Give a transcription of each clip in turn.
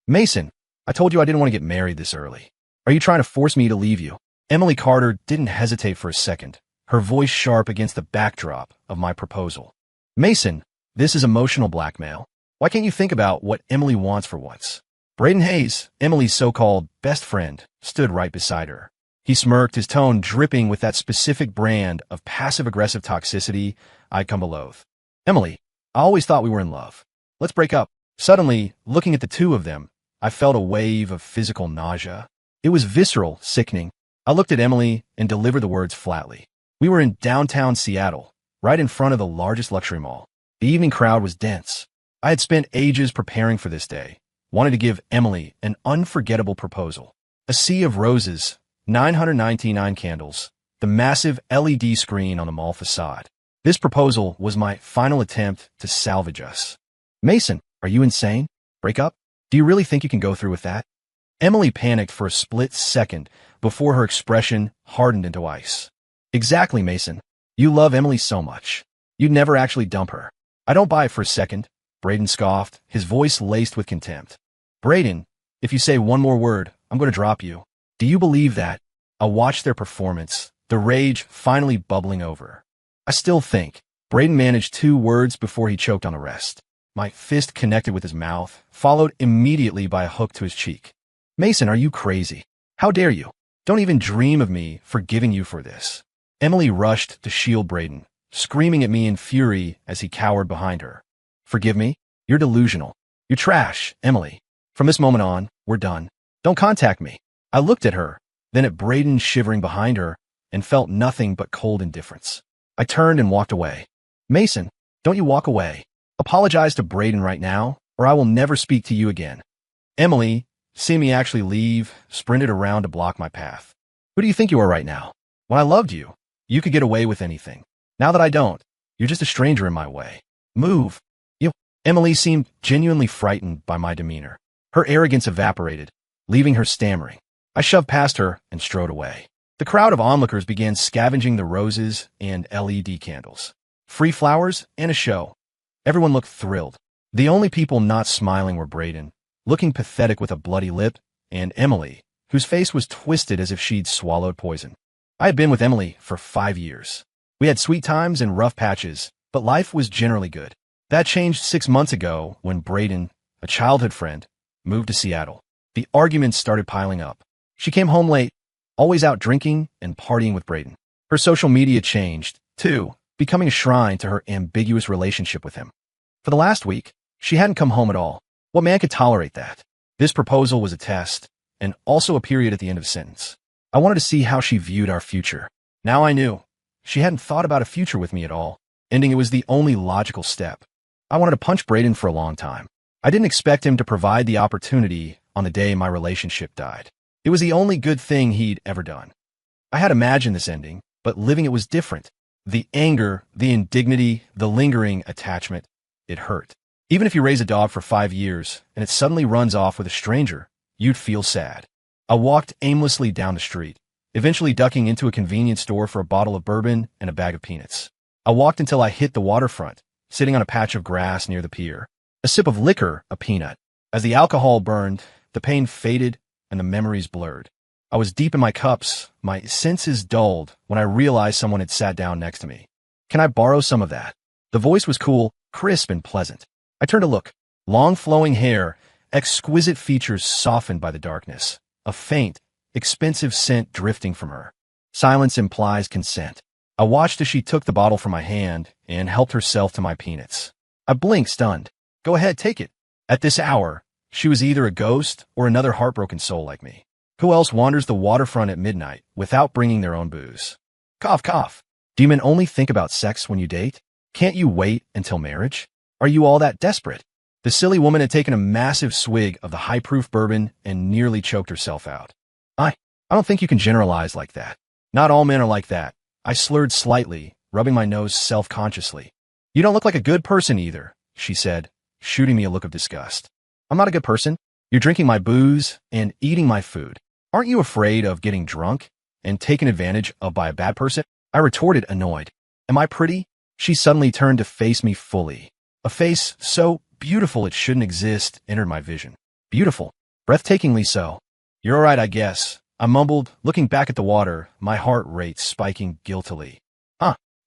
Mason, I told you I didn't want to get married this early. Are you trying to force me to leave you? Emily Carter didn't hesitate for a second, her voice sharp against the backdrop of my proposal. Mason, this is emotional blackmail. Why can't you think about what Emily wants for once? Braden Hayes, Emily's so-called best friend, stood right beside her. He smirked, his tone dripping with that specific brand of passive-aggressive toxicity I'd come to loathe. Emily, I always thought we were in love. Let's break up. Suddenly, looking at the two of them, I felt a wave of physical nausea. It was visceral, sickening. I looked at Emily and delivered the words flatly. We were in downtown Seattle, right in front of the largest luxury mall. The evening crowd was dense. I had spent ages preparing for this day, wanted to give Emily an unforgettable proposal. A sea of roses, 999 candles, the massive LED screen on the mall facade. This proposal was my final attempt to salvage us. Mason, are you insane? Break up? Do you really think you can go through with that? Emily panicked for a split second before her expression hardened into ice. Exactly, Mason. You love Emily so much. You'd never actually dump her. I don't buy it for a second, Braden scoffed, his voice laced with contempt. Braden, if you say one more word, I'm going to drop you. Do you believe that? I watched their performance, the rage finally bubbling over. I still think. Braden managed 2 words before he choked on the rest. My fist connected with his mouth, followed immediately by a hook to his cheek. Mason, are you crazy? How dare you? Don't even dream of me forgiving you for this. Emily rushed to shield Braden, screaming at me in fury as he cowered behind her. Forgive me? You're delusional. You're trash, Emily. From this moment on, we're done. Don't contact me. I looked at her, then at Braden shivering behind her, and felt nothing but cold indifference. I turned and walked away. Mason, don't you walk away. Apologize to Braden right now, or I will never speak to you again. Emily, seeing me actually leave, sprinted around to block my path. Who do you think you are right now? When I loved you, you could get away with anything. Now that I don't, you're just a stranger in my way. Move. You. Emily seemed genuinely frightened by my demeanor. Her arrogance evaporated, leaving her stammering. I shoved past her and strode away. The crowd of onlookers began scavenging the roses and LED candles. Free flowers and a show. Everyone looked thrilled. The only people not smiling were Braden, looking pathetic with a bloody lip, and Emily, whose face was twisted as if she'd swallowed poison. I had been with Emily for 5 years. We had sweet times and rough patches, but life was generally good. That changed 6 months ago when Braden, a childhood friend, moved to Seattle. The arguments started piling up. She came home late, always out drinking and partying with Braden. Her social media changed, too, becoming a shrine to her ambiguous relationship with him. For the last week, she hadn't come home at all. What man could tolerate that? This proposal was a test, and also a period at the end of a sentence. I wanted to see how she viewed our future. Now I knew. She hadn't thought about a future with me at all. Ending it was the only logical step. I wanted to punch Braden for a long time. I didn't expect him to provide the opportunity on the day my relationship died. It was the only good thing he'd ever done. I had imagined this ending, but living it was different. The anger, the indignity, the lingering attachment, it hurt. Even if you raise a dog for 5 years and it suddenly runs off with a stranger, you'd feel sad. I walked aimlessly down the street, eventually ducking into a convenience store for a bottle of bourbon and a bag of peanuts. I walked until I hit the waterfront, sitting on a patch of grass near the pier. A sip of liquor, a peanut. As the alcohol burned, the pain faded and the memories blurred. I was deep in my cups, my senses dulled when I realized someone had sat down next to me. Can I borrow some of that? The voice was cool, crisp, and pleasant. I turned to look. Long flowing hair, exquisite features softened by the darkness. A faint, expensive scent drifting from her. Silence implies consent. I watched as she took the bottle from my hand and helped herself to my peanuts. I blinked, stunned. Go ahead, take it. At this hour, she was either a ghost or another heartbroken soul like me. Who else wanders the waterfront at midnight without bringing their own booze? Cough, cough. Do you men only think about sex when you date? Can't you wait until marriage? Are you all that desperate? The silly woman had taken a massive swig of the high-proof bourbon and nearly choked herself out. I don't think you can generalize like that. Not all men are like that. I slurred slightly, rubbing my nose self-consciously. You don't look like a good person either, she said, shooting me a look of disgust. I'm not a good person. You're drinking my booze and eating my food. Aren't you afraid of getting drunk and taken advantage of by a bad person? I retorted, annoyed. Am I pretty? She suddenly turned to face me fully. A face so beautiful it shouldn't exist entered my vision. Beautiful. Breathtakingly so. You're all right, I guess. I mumbled, looking back at the water, my heart rate spiking guiltily.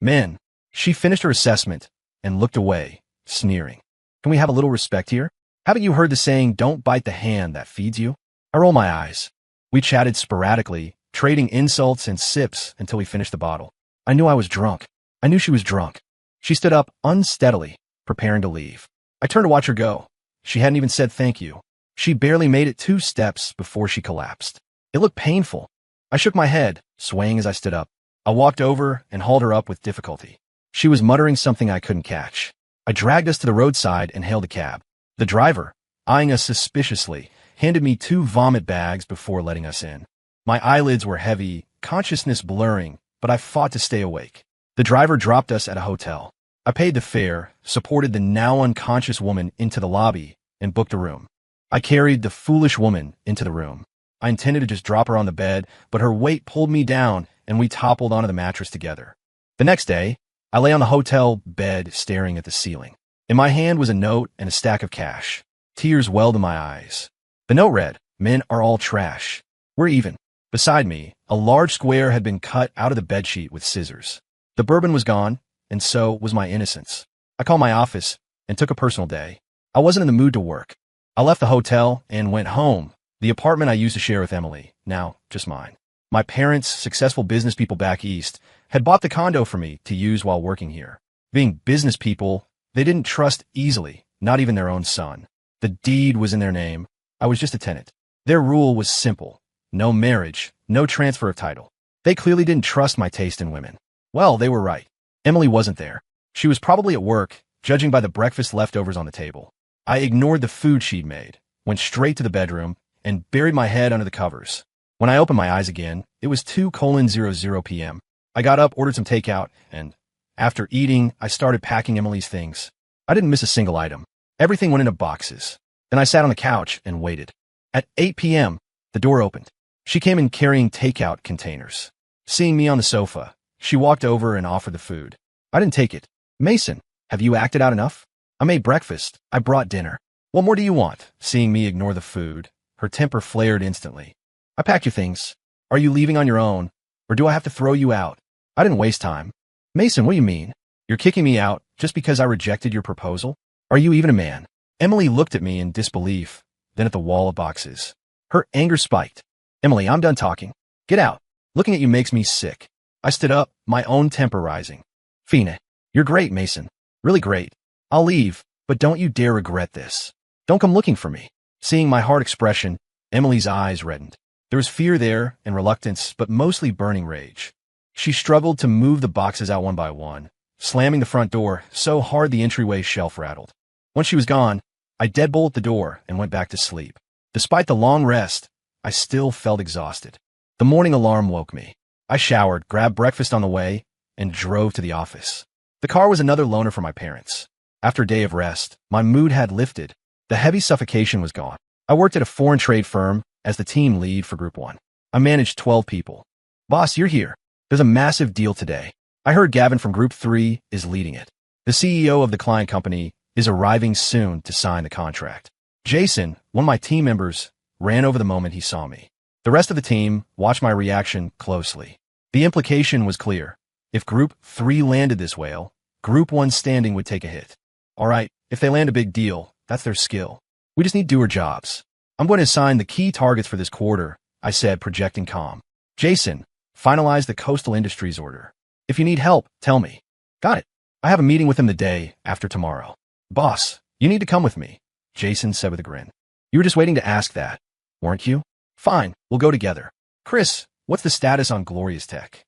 Men. She finished her assessment and looked away, sneering. Can we have a little respect here? Haven't you heard the saying, don't bite the hand that feeds you? I roll my eyes. We chatted sporadically, trading insults and sips until we finished the bottle. I knew I was drunk. I knew she was drunk. She stood up unsteadily, preparing to leave. I turned to watch her go. She hadn't even said thank you. She barely made it 2 steps before she collapsed. It looked painful. I shook my head, swaying as I stood up. I walked over and hauled her up with difficulty. She was muttering something I couldn't catch. I dragged us to the roadside and hailed a cab. The driver, eyeing us suspiciously, handed me 2 vomit bags before letting us in. My eyelids were heavy, consciousness blurring, but I fought to stay awake. The driver dropped us at a hotel. I paid the fare, supported the now unconscious woman into the lobby, and booked a room. I carried the foolish woman into the room. I intended to just drop her on the bed, but her weight pulled me down, and we toppled onto the mattress together. The next day, I lay on the hotel bed staring at the ceiling. In my hand was a note and a stack of cash. Tears welled in my eyes. The note read, "Men are all trash. We're even." Beside me, a large square had been cut out of the bedsheet with scissors. The bourbon was gone, and so was my innocence. I called my office and took a personal day. I wasn't in the mood to work. I left the hotel and went home, the apartment I used to share with Emily, now just mine. My parents, successful business people back east, had bought the condo for me to use while working here. Being business people, they didn't trust easily, not even their own son. The deed was in their name. I was just a tenant. Their rule was simple. No marriage, no transfer of title. They clearly didn't trust my taste in women. Well, they were right. Emily wasn't there. She was probably at work, judging by the breakfast leftovers on the table. I ignored the food she'd made, went straight to the bedroom, and buried my head under the covers. When I opened my eyes again, it was 2:00 p.m. I got up, ordered some takeout, and after eating, I started packing Emily's things. I didn't miss a single item. Everything went into boxes. Then I sat on the couch and waited. At 8 p.m., the door opened. She came in carrying takeout containers. Seeing me on the sofa, she walked over and offered the food. I didn't take it. "Mason, have you acted out enough? I made breakfast. I brought dinner. What more do you want?" Seeing me ignore the food, her temper flared instantly. "I packed your things. Are you leaving on your own, or do I have to throw you out?" I didn't waste time. "Mason, what do you mean? You're kicking me out just because I rejected your proposal? Are you even a man?" Emily looked at me in disbelief, then at the wall of boxes. Her anger spiked. "Emily, I'm done talking. Get out. Looking at you makes me sick." I stood up, my own temper rising. "Fina, you're great, Mason. Really great. I'll leave, but don't you dare regret this. Don't come looking for me." Seeing my hard expression, Emily's eyes reddened. There was fear there and reluctance, but mostly burning rage. She struggled to move the boxes out one by one, slamming the front door so hard the entryway shelf rattled. Once she was gone, I deadbolted the door and went back to sleep. Despite the long rest, I still felt exhausted. The morning alarm woke me. I showered, grabbed breakfast on the way, and drove to the office. The car was another loaner for my parents. After a day of rest, my mood had lifted. The heavy suffocation was gone. I worked at a foreign trade firm as the team lead for Group 1. I managed 12 people. "Boss, you're here. There's a massive deal today. I heard Gavin from Group 3 is leading it. The CEO of the client company is arriving soon to sign the contract." Jason, one of my team members, ran over the moment he saw me. The rest of the team watched my reaction closely. The implication was clear. If Group 3 landed this whale, Group 1's standing would take a hit. All right, if they land a big deal, that's their skill. We just need doer jobs. "I'm going to assign the key targets for this quarter," I said, projecting calm. "Jason, finalize the coastal industries order. If you need help, tell me." "Got it. I have a meeting with him the day after tomorrow." "Boss, you need to come with me," Jason said with a grin. "You were just waiting to ask that, weren't you? Fine, we'll go together. Chris, what's the status on Glorious Tech?"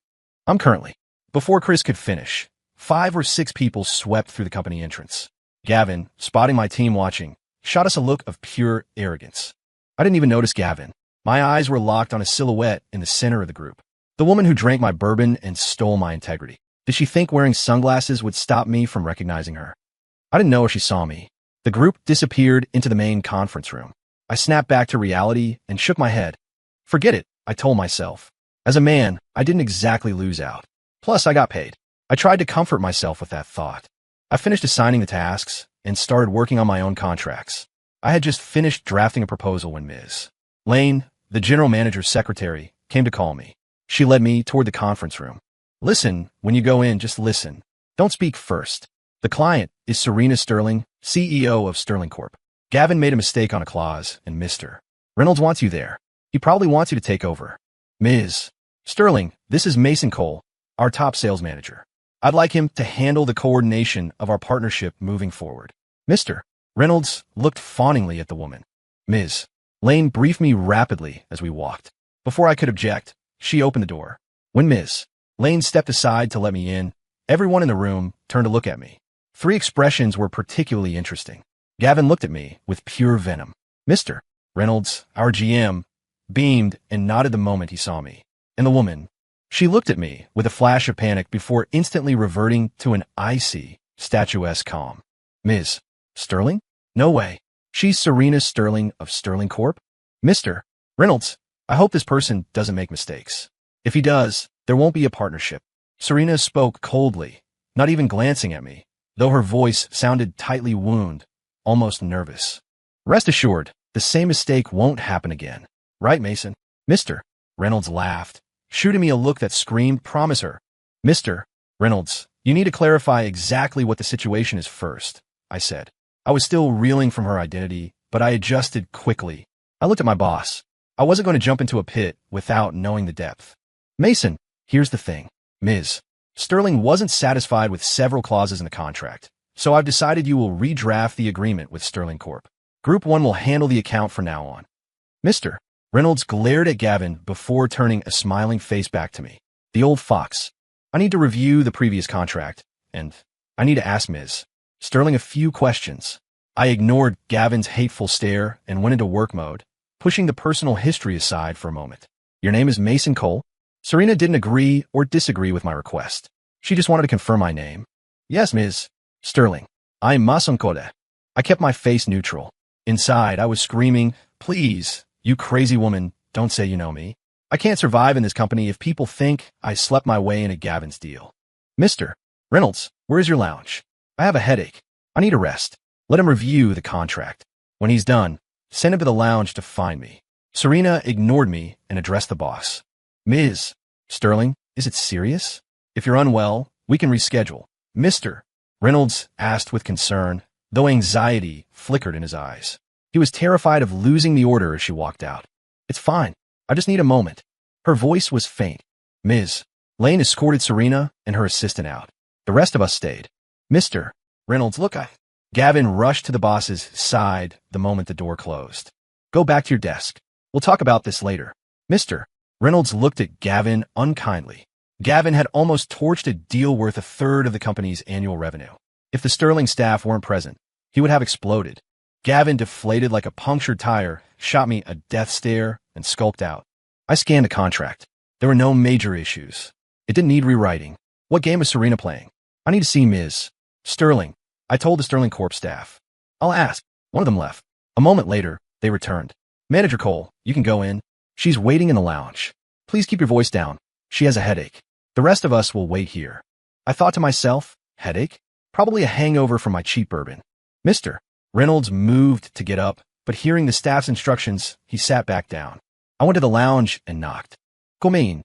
"I'm currently." Before Chris could finish, 5 or 6 people swept through the company entrance. Gavin, spotting my team watching, shot us a look of pure arrogance. I didn't even notice Gavin. My eyes were locked on a silhouette in the center of the group. The woman who drank my bourbon and stole my integrity. Did she think wearing sunglasses would stop me from recognizing her? I didn't know if she saw me. The group disappeared into the main conference room. I snapped back to reality and shook my head. Forget it, I told myself. As a man, I didn't exactly lose out. Plus, I got paid. I tried to comfort myself with that thought. I finished assigning the tasks and started working on my own contracts. I had just finished drafting a proposal when Ms. Lane, the general manager's secretary, came to call me. She led me toward the conference room. Listen, when you go in, just listen. Don't speak first. The client is Serena Sterling, CEO of Sterling Corp. Gavin made a mistake on a clause, and Mr. Reynolds wants you there. He probably wants you to take over. Ms. Sterling, this is Mason Cole, our top sales manager. I'd like him to handle the coordination of our partnership moving forward. Mr. Reynolds looked fawningly at the woman. Ms. Lane briefed me rapidly as we walked. Before I could object, she opened the door. When Ms. Lane stepped aside to let me in, everyone in the room turned to look at me. Three expressions were particularly interesting. Gavin looked at me with pure venom. Mr. Reynolds, our GM, beamed and nodded the moment he saw me. And the woman, she looked at me with a flash of panic before instantly reverting to an icy, statuesque calm. Ms. Sterling? No way. She's Serena Sterling of Sterling Corp? Mr. Reynolds, I hope this person doesn't make mistakes. If he does, there won't be a partnership. Serena spoke coldly, not even glancing at me, though her voice sounded tightly wound, almost nervous. Rest assured, the same mistake won't happen again. Right, Mason? Mr. Reynolds laughed, shooting me a look that screamed, promise her. Mr. Reynolds, you need to clarify exactly what the situation is first, I said. I was still reeling from her identity, but I adjusted quickly. I looked at my boss. I wasn't going to jump into a pit without knowing the depth. Mason, here's the thing. Ms. Sterling wasn't satisfied with several clauses in the contract, so I've decided you will redraft the agreement with Sterling Corp. Group 1 will handle the account from now on. Mr. Reynolds glared at Gavin before turning a smiling face back to me. The old fox. I need to review the previous contract, and I need to ask Ms. Sterling a few questions. I ignored Gavin's hateful stare and went into work mode, pushing the personal history aside for a moment. Your name is Mason Cole? Serena didn't agree or disagree with my request. She just wanted to confirm my name. Yes, Ms. Sterling. I'm Mason Cole. I kept my face neutral. Inside, I was screaming, please, you crazy woman, don't say you know me. I can't survive in this company if people think I slept my way into Gavin's deal. Mr. Reynolds, where's your lounge? I have a headache. I need a rest. Let him review the contract. When he's done, send him to the lounge to find me. Serena ignored me and addressed the boss. Ms. Sterling, is it serious? If you're unwell, we can reschedule. Mr. Reynolds asked with concern, though anxiety flickered in his eyes. He was terrified of losing the order as she walked out. It's fine. I just need a moment. Her voice was faint. Ms. Lane escorted Serena and her assistant out. The rest of us stayed. Mr. Reynolds, look, Gavin rushed to the boss's side the moment the door closed. Go back to your desk. We'll talk about this later. Mr. Reynolds looked at Gavin unkindly. Gavin had almost torched a deal worth a third of the company's annual revenue. If the Sterling staff weren't present, he would have exploded. Gavin, deflated like a punctured tire, shot me a death stare and skulked out. I scanned the contract. There were no major issues. It didn't need rewriting. What game is Serena playing? I need to see Ms. Sterling. I told the Sterling Corp staff. I'll ask. One of them left. A moment later, they returned. Manager Cole, you can go in. She's waiting in the lounge. Please keep your voice down. She has a headache. The rest of us will wait here. I thought to myself, headache? Probably a hangover from my cheap bourbon. Mr. Reynolds moved to get up, but hearing the staff's instructions, he sat back down. I went to the lounge and knocked. Come in.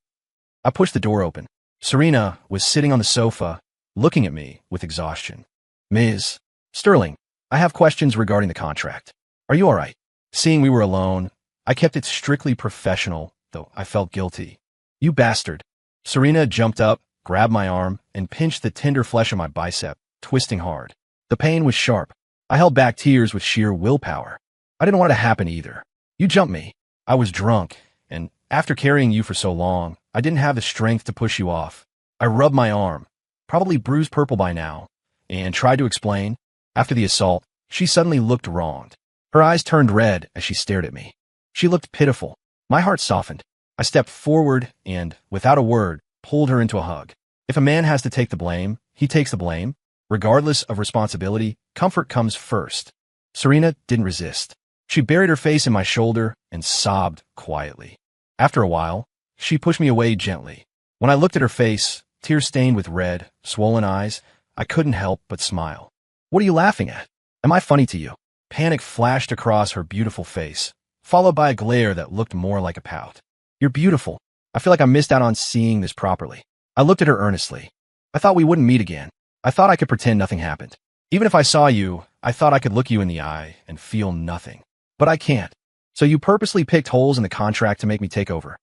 I pushed the door open. Serena was sitting on the sofa, looking at me with exhaustion. Ms. Sterling, I have questions regarding the contract. Are you all right? Seeing we were alone, I kept it strictly professional, though I felt guilty. You bastard. Serena jumped up, grabbed my arm, and pinched the tender flesh of my bicep, twisting hard. The pain was sharp. I held back tears with sheer willpower. I didn't want it to happen either. You jumped me. I was drunk, and after carrying you for so long, I didn't have the strength to push you off. I rubbed my arm, probably bruised purple by now, and tried to explain. After the assault, she suddenly looked wronged. Her eyes turned red as she stared at me. She looked pitiful. My heart softened. I stepped forward and, without a word, pulled her into a hug. If a man has to take the blame, he takes the blame. Regardless of responsibility, comfort comes first. Serena didn't resist. She buried her face in my shoulder and sobbed quietly. After a while, she pushed me away gently. When I looked at her face, tears stained with red, swollen eyes, I couldn't help but smile. What are you laughing at? Am I funny to you? Panic flashed across her beautiful face, followed by a glare that looked more like a pout. You're beautiful. I feel like I missed out on seeing this properly. I looked at her earnestly. I thought we wouldn't meet again. I thought I could pretend nothing happened. Even if I saw you, I thought I could look you in the eye and feel nothing. But I can't. So you purposely picked holes in the contract to make me take over?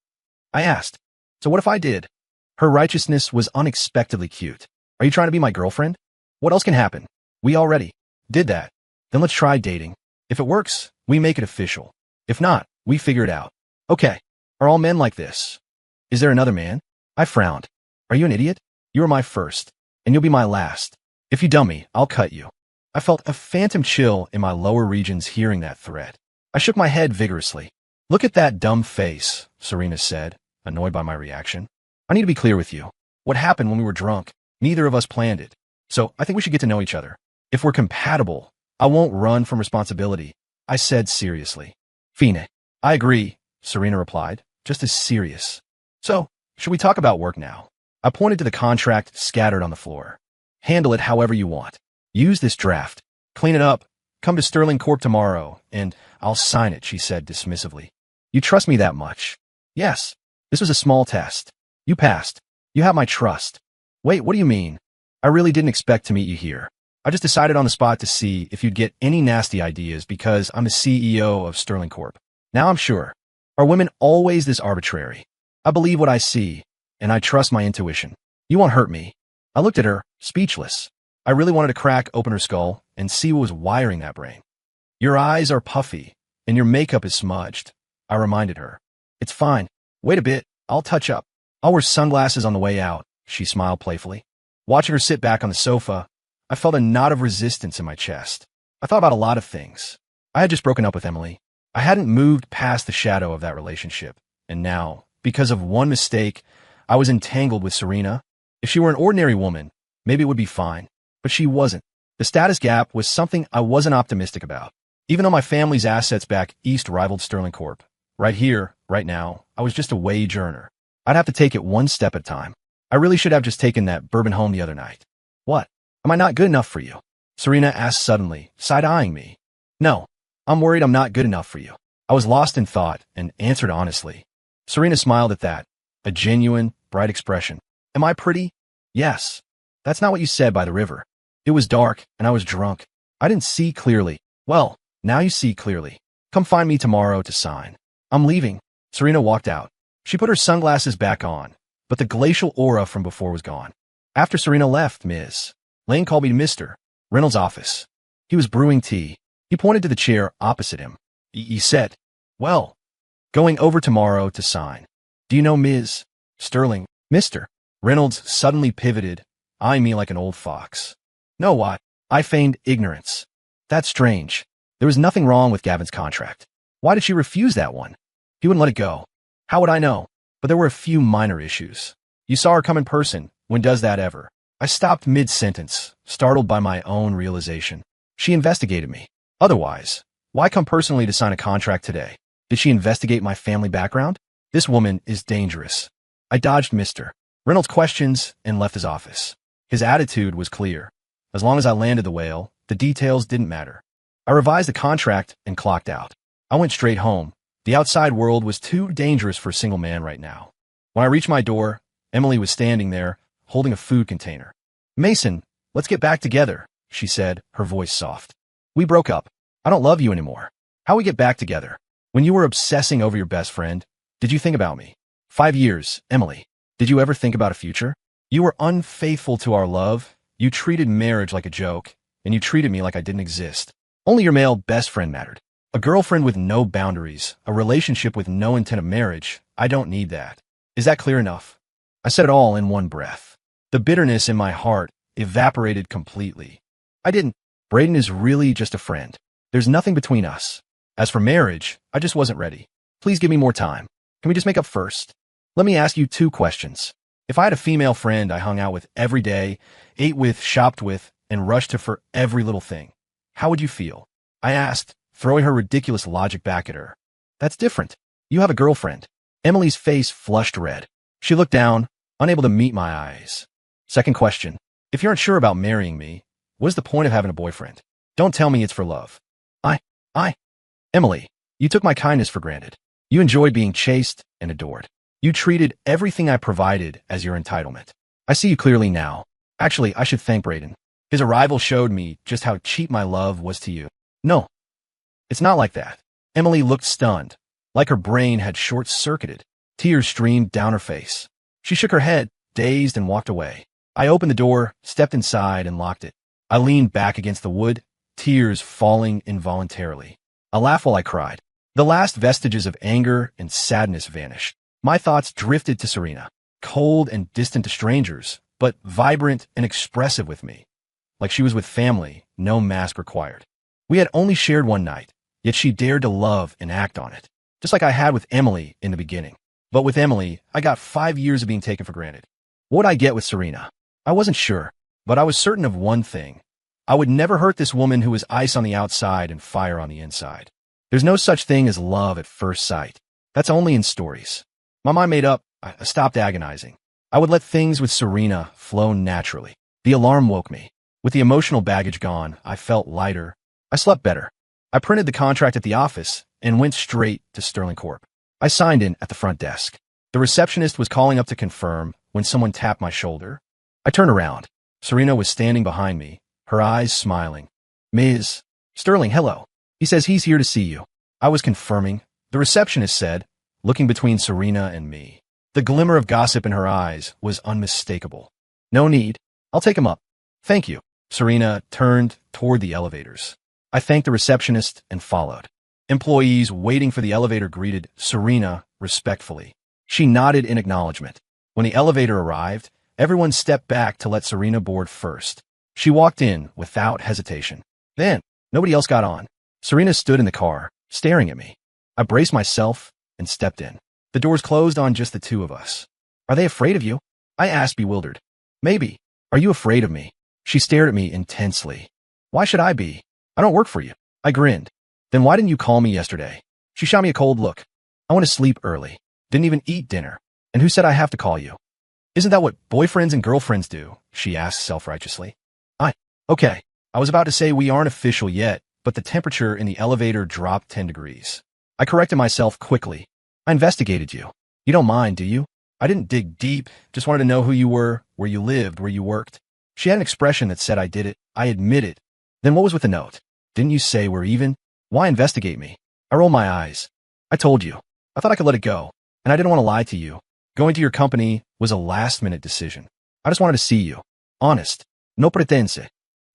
I asked. So what if I did? Her righteousness was unexpectedly cute. Are you trying to be my girlfriend? What else can happen? We already did that. Then let's try dating. If it works, we make it official. If not, we figure it out. Okay. Are all men like this? Is there another man? I frowned. Are you an idiot? You are my first, and you'll be my last. If you dumb me, I'll cut you. I felt a phantom chill in my lower regions hearing that threat. I shook my head vigorously. Look at that dumb face, Serena said, annoyed by my reaction. I need to be clear with you. What happened when we were drunk? Neither of us planned it. So I think we should get to know each other. If we're compatible, I won't run from responsibility, I said seriously. Fine. I agree, Serena replied, just as serious. So, should we talk about work now? I pointed to the contract scattered on the floor. Handle it however you want. Use this draft. Clean it up. Come to Sterling Corp tomorrow, and I'll sign it, she said dismissively. You trust me that much? Yes. This was a small test. You passed. You have my trust. Wait, what do you mean? I really didn't expect to meet you here. I just decided on the spot to see if you'd get any nasty ideas because I'm the CEO of Sterling Corp. Now I'm sure. Are women always this arbitrary? I believe what I see, and I trust my intuition. You won't hurt me. I looked at her, speechless. I really wanted to crack open her skull and see what was wiring that brain. Your eyes are puffy, and your makeup is smudged, I reminded her. It's fine. Wait a bit. I'll touch up. I'll wear sunglasses on the way out, she smiled playfully. Watching her sit back on the sofa, I felt a knot of resistance in my chest. I thought about a lot of things. I had just broken up with Emily. I hadn't moved past the shadow of that relationship. And now, because of one mistake, I was entangled with Serena. If she were an ordinary woman, maybe it would be fine. But she wasn't. The status gap was something I wasn't optimistic about. Even though my family's assets back east rivaled Sterling Corp. Right here, right now, I was just a wage earner. I'd have to take it one step at a time. I really should have just taken that bourbon home the other night. What? Am I not good enough for you? Serena asked suddenly, side-eyeing me. No, I'm worried I'm not good enough for you. I was lost in thought and answered honestly. Serena smiled at that, a genuine, bright expression. Am I pretty? Yes. That's not what you said by the river. It was dark, and I was drunk. I didn't see clearly. Well, now you see clearly. Come find me tomorrow to sign. I'm leaving. Serena walked out. She put her sunglasses back on, but the glacial aura from before was gone. After Serena left, Ms. Lane called me to Mr. Reynolds' office. He was brewing tea. He pointed to the chair opposite him. He said, well, going over tomorrow to sign. Do you know Ms. Sterling? Mr. Reynolds suddenly pivoted, eyeing me like an old fox. No, what? I feigned ignorance. That's strange. There was nothing wrong with Gavin's contract. Why did she refuse that one? He wouldn't let it go. How would I know? But there were a few minor issues. You saw her come in person. When does that ever? I stopped mid-sentence, startled by my own realization. She investigated me. Otherwise, why come personally to sign a contract today? Did she investigate my family background? This woman is dangerous. I dodged Mr. Reynolds' questions and left his office. His attitude was clear. As long as I landed the whale, the details didn't matter. I revised the contract and clocked out. I went straight home. The outside world was too dangerous for a single man right now. When I reached my door, Emily was standing there, holding a food container. Mason, let's get back together, she said, her voice soft. We broke up. I don't love you anymore. How we get back together? When you were obsessing over your best friend, did you think about me? 5 years, Emily. Did you ever think about a future? You were unfaithful to our love. You treated marriage like a joke, and you treated me like I didn't exist. Only your male best friend mattered. A girlfriend with no boundaries, a relationship with no intent of marriage. I don't need that. Is that clear enough? I said it all in one breath. The bitterness in my heart evaporated completely. I didn't. Braden is really just a friend. There's nothing between us. As for marriage, I just wasn't ready. Please give me more time. Can we just make up first? Let me ask you 2 questions. If I had a female friend I hung out with every day, ate with, shopped with, and rushed to for every little thing, how would you feel? I asked, throwing her ridiculous logic back at her. That's different. You have a girlfriend. Emily's face flushed red. She looked down, unable to meet my eyes. Second question. If you're unsure about marrying me, what is the point of having a boyfriend? Don't tell me it's for love. Emily, you took my kindness for granted. You enjoyed being chased and adored. You treated everything I provided as your entitlement. I see you clearly now. Actually, I should thank Braden. His arrival showed me just how cheap my love was to you. No, it's not like that. Emily looked stunned, like her brain had short-circuited. Tears streamed down her face. She shook her head, dazed, and walked away. I opened the door, stepped inside, and locked it. I leaned back against the wood, tears falling involuntarily. I laughed while I cried. The last vestiges of anger and sadness vanished. My thoughts drifted to Serena, cold and distant to strangers, but vibrant and expressive with me. Like she was with family, no mask required. We had only shared one night, yet she dared to love and act on it, just like I had with Emily in the beginning. But with Emily, I got 5 years of being taken for granted. What would I get with Serena? I wasn't sure, but I was certain of one thing. I would never hurt this woman who was ice on the outside and fire on the inside. There's no such thing as love at first sight. That's only in stories. My mind made up, I stopped agonizing. I would let things with Serena flow naturally. The alarm woke me. With the emotional baggage gone, I felt lighter. I slept better. I printed the contract at the office and went straight to Sterling Corp. I signed in at the front desk. The receptionist was calling up to confirm when someone tapped my shoulder. I turned around. Serena was standing behind me, her eyes smiling. Ms. Sterling, hello. He says he's here to see you. I was confirming. The receptionist said, looking between Serena and me. The glimmer of gossip in her eyes was unmistakable. No need. I'll take him up. Thank you. Serena turned toward the elevators. I thanked the receptionist and followed. Employees waiting for the elevator greeted Serena respectfully. She nodded in acknowledgement. When the elevator arrived, everyone stepped back to let Serena board first. She walked in without hesitation. Then, nobody else got on. Serena stood in the car, staring at me. I braced myself and stepped in. The doors closed on just the two of us. Are they afraid of you? I asked, bewildered. Maybe. Are you afraid of me? She stared at me intensely. Why should I be? I don't work for you. I grinned. Then why didn't you call me yesterday? She shot me a cold look. I want to sleep early. Didn't even eat dinner. And who said I have to call you? Isn't that what boyfriends and girlfriends do? She asked self-righteously. Okay. I was about to say we aren't official yet, but the temperature in the elevator dropped 10 degrees. I corrected myself quickly. I investigated you. You don't mind, do you? I didn't dig deep, just wanted to know who you were, where you lived, where you worked. She had an expression that said I did it. I admit it. Then what was with the note? Didn't you say we're even? Why investigate me? I rolled my eyes. I told you. I thought I could let it go, and I didn't want to lie to you. Going to your company was a last-minute decision. I just wanted to see you. Honest. No pretense.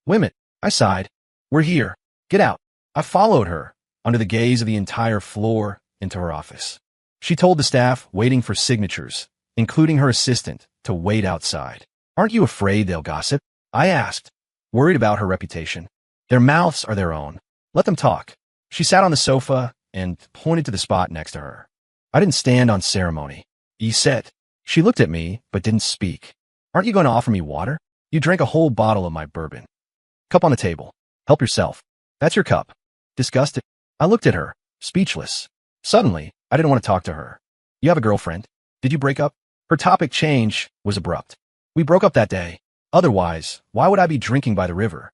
Women. I sighed. We're here. Get out. I followed her, under the gaze of the entire floor, into her office. She told the staff waiting for signatures, including her assistant, to wait outside. Aren't you afraid they'll gossip? I asked, worried about her reputation. Their mouths are their own. Let them talk. She sat on the sofa and pointed to the spot next to her. I didn't stand on ceremony. You said. She looked at me, but didn't speak. Aren't you going to offer me water? You drank a whole bottle of my bourbon. Cup on the table. Help yourself. That's your cup. Disgusted. I looked at her, speechless. Suddenly, I didn't want to talk to her. You have a girlfriend? Did you break up? Her topic change was abrupt. We broke up that day. Otherwise, why would I be drinking by the river?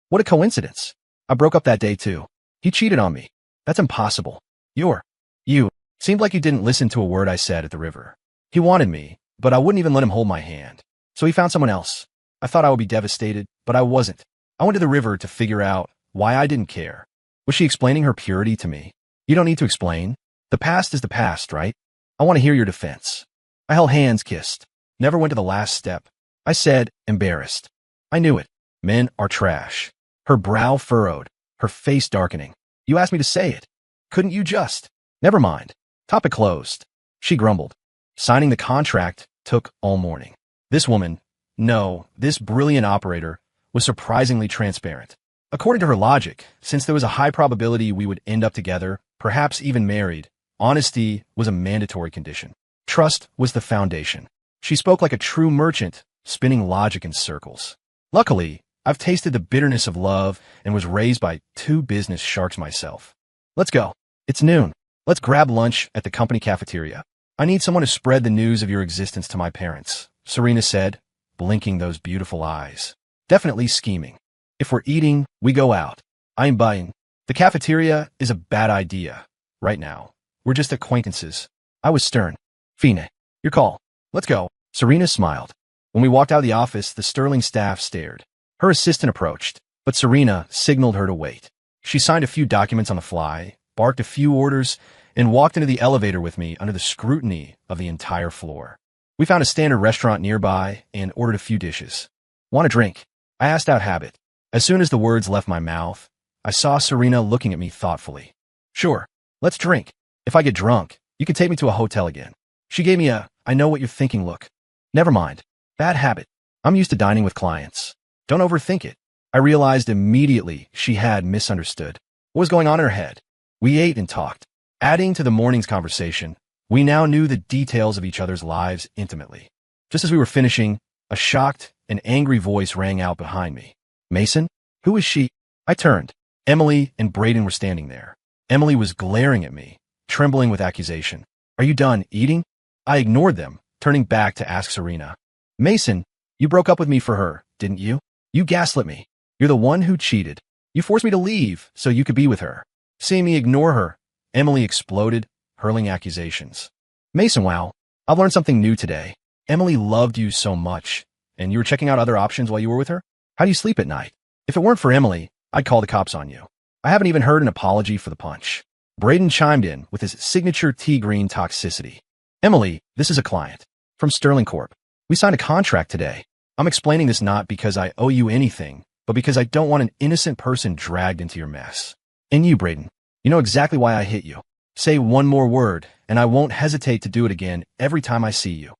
What a coincidence. I broke up that day too. He cheated on me. That's impossible. You. Seemed like you didn't listen to a word I said at the river. He wanted me, but I wouldn't even let him hold my hand. So he found someone else. I thought I would be devastated, but I wasn't. I went to the river to figure out why I didn't care. Was she explaining her purity to me? You don't need to explain. The past is the past, right? I want to hear your defense. I held hands, kissed. Never went to the last step. I said, embarrassed. I knew it. Men are trash. Her brow furrowed, her face darkening. You asked me to say it. Couldn't you just? Never mind. Topic closed. She grumbled. Signing the contract took all morning. This woman, this brilliant operator, was surprisingly transparent. According to her logic, since there was a high probability we would end up together, perhaps even married, honesty was a mandatory condition. Trust was the foundation. She spoke like a true merchant, spinning logic in circles. Luckily, I've tasted the bitterness of love and was raised by 2 business sharks myself. Let's go. It's noon. Let's grab lunch at the company cafeteria. I need someone to spread the news of your existence to my parents, Serena said, blinking those beautiful eyes. Definitely scheming. If we're eating, we go out. I'm buying. The cafeteria is a bad idea. Right now. We're just acquaintances. I was stern. Fine. Your call. Let's go. Serena smiled. When we walked out of the office, the Sterling staff stared. Her assistant approached, but Serena signaled her to wait. She signed a few documents on the fly, barked a few orders, and walked into the elevator with me under the scrutiny of the entire floor. We found a standard restaurant nearby and ordered a few dishes. Want a drink? I asked out habit. As soon as the words left my mouth, I saw Serena looking at me thoughtfully. Sure, let's drink. If I get drunk, you can take me to a hotel again. She gave me a, I know what you're thinking look. Never mind. Bad habit. I'm used to dining with clients. Don't overthink it. I realized immediately she had misunderstood what was going on in her head. We ate and talked. Adding to the morning's conversation, we now knew the details of each other's lives intimately. Just as we were finishing, a shocked and angry voice rang out behind me. Mason? Who is she? I turned. Emily and Braden were standing there. Emily was glaring at me, trembling with accusation. Are you done eating? I ignored them, turning back to ask Serena. Mason, you broke up with me for her, didn't you? You gaslit me. You're the one who cheated. You forced me to leave so you could be with her. Seeing me ignore her, Emily exploded, hurling accusations. Mason, wow, I've learned something new today. Emily loved you so much, and you were checking out other options while you were with her? How do you sleep at night? If it weren't for Emily, I'd call the cops on you. I haven't even heard an apology for the punch. Braden chimed in with his signature tea-green toxicity. Emily, this is a client. From Sterling Corp. We signed a contract today. I'm explaining this not because I owe you anything, but because I don't want an innocent person dragged into your mess. And you, Braden, you know exactly why I hit you. Say one more word, and I won't hesitate to do it again every time I see you.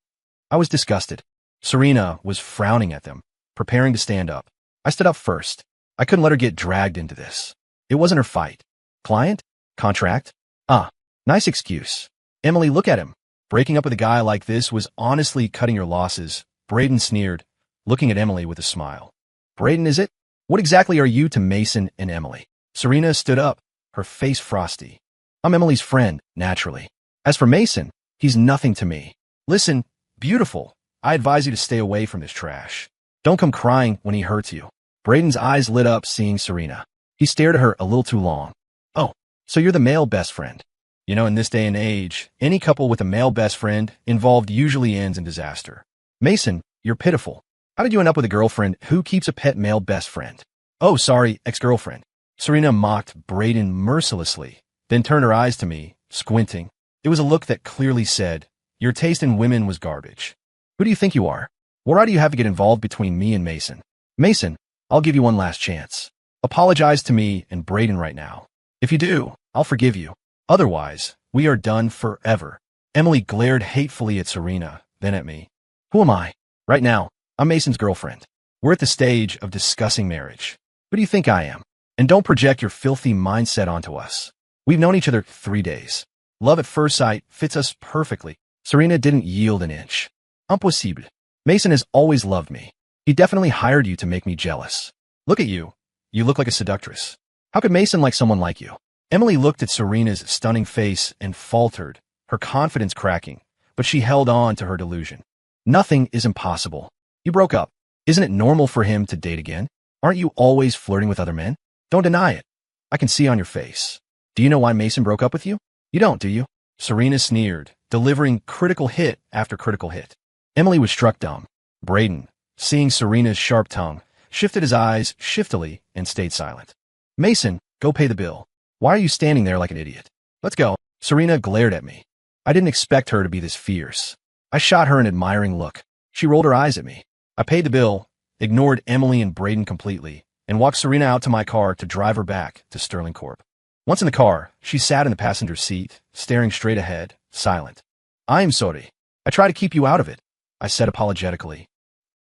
I was disgusted. Serena was frowning at them, preparing to stand up. I stood up first. I couldn't let her get dragged into this. It wasn't her fight. Client? Contract? Ah, nice excuse. Emily, look at him. Breaking up with a guy like this was honestly cutting your losses. Braden sneered, looking at Emily with a smile. Braden, is it? What exactly are you to Mason and Emily? Serena stood up, her face frosty. I'm Emily's friend, naturally. As for Mason, he's nothing to me. Listen, beautiful, I advise you to stay away from this trash. Don't come crying when he hurts you. Braden's eyes lit up seeing Serena. He stared at her a little too long. Oh, so you're the male best friend. You know, in this day and age, any couple with a male best friend involved usually ends in disaster. Mason, you're pitiful. How did you end up with a girlfriend who keeps a pet male best friend? Oh, sorry, ex-girlfriend. Serena mocked Braden mercilessly, then turned her eyes to me, squinting. It was a look that clearly said, your taste in women was garbage. Who do you think you are? What right do you have to get involved between me and Mason? Mason, I'll give you one last chance. Apologize to me and Braden right now. If you do, I'll forgive you. Otherwise, we are done forever. Emily glared hatefully at Serena, then at me. Who am I? Right now, I'm Mason's girlfriend. We're at the stage of discussing marriage. Who do you think I am? And don't project your filthy mindset onto us. We've known each other 3 days. Love at first sight fits us perfectly. Serena didn't yield an inch. Impossible. Mason has always loved me. He definitely hired you to make me jealous. Look at you. You look like a seductress. How could Mason like someone like you? Emily looked at Serena's stunning face and faltered, her confidence cracking, but she held on to her delusion. Nothing is impossible. You broke up. Isn't it normal for him to date again? Aren't you always flirting with other men? Don't deny it. I can see on your face. Do you know why Mason broke up with you? You don't, do you? Serena sneered, delivering critical hit after critical hit. Emily was struck dumb. Braden, seeing Serena's sharp tongue, shifted his eyes shiftily and stayed silent. Mason, go pay the bill. Why are you standing there like an idiot? Let's go. Serena glared at me. I didn't expect her to be this fierce. I shot her an admiring look. She rolled her eyes at me. I paid the bill, ignored Emily and Braden completely, and walked Serena out to my car to drive her back to Sterling Corp. Once in the car, she sat in the passenger seat, staring straight ahead, silent. I'm sorry. I try to keep you out of it, I said apologetically.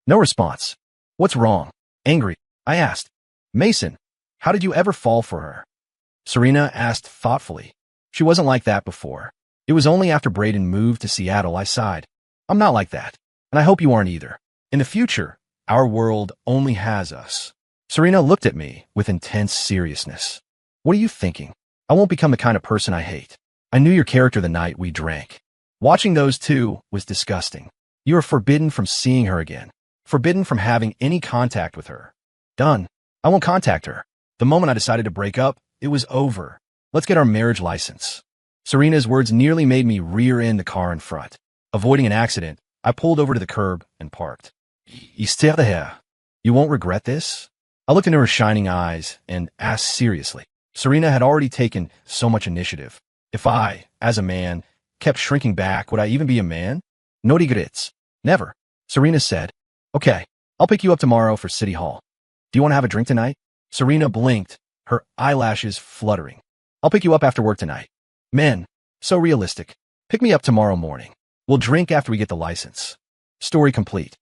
No response. What's wrong? Angry, I asked. Mason, how did you ever fall for her? Serena asked thoughtfully. She wasn't like that before. It was only after Braden moved to Seattle I sighed. I'm not like that, and I hope you aren't either. In the future, our world only has us. Serena looked at me with intense seriousness. What are you thinking? I won't become the kind of person I hate. I knew your character the night we drank. Watching those two was disgusting. You are forbidden from seeing her again. Forbidden from having any contact with her. Done. I won't contact her. The moment I decided to break up, It was over. Let's get our marriage license. Serena's words nearly made me rear end the car in front. Avoiding an accident, I pulled over to the curb and parked. Esther there. You won't regret this? I looked into her shining eyes and asked seriously. Serena had already taken so much initiative. If I, as a man, kept shrinking back, would I even be a man? No regrets. Never. Serena said, Okay, I'll pick you up tomorrow for City Hall. Do you want to have a drink tonight? Serena blinked, her eyelashes fluttering. I'll pick you up after work tonight. Men, so realistic. Pick me up tomorrow morning. We'll drink after we get the license. Story complete.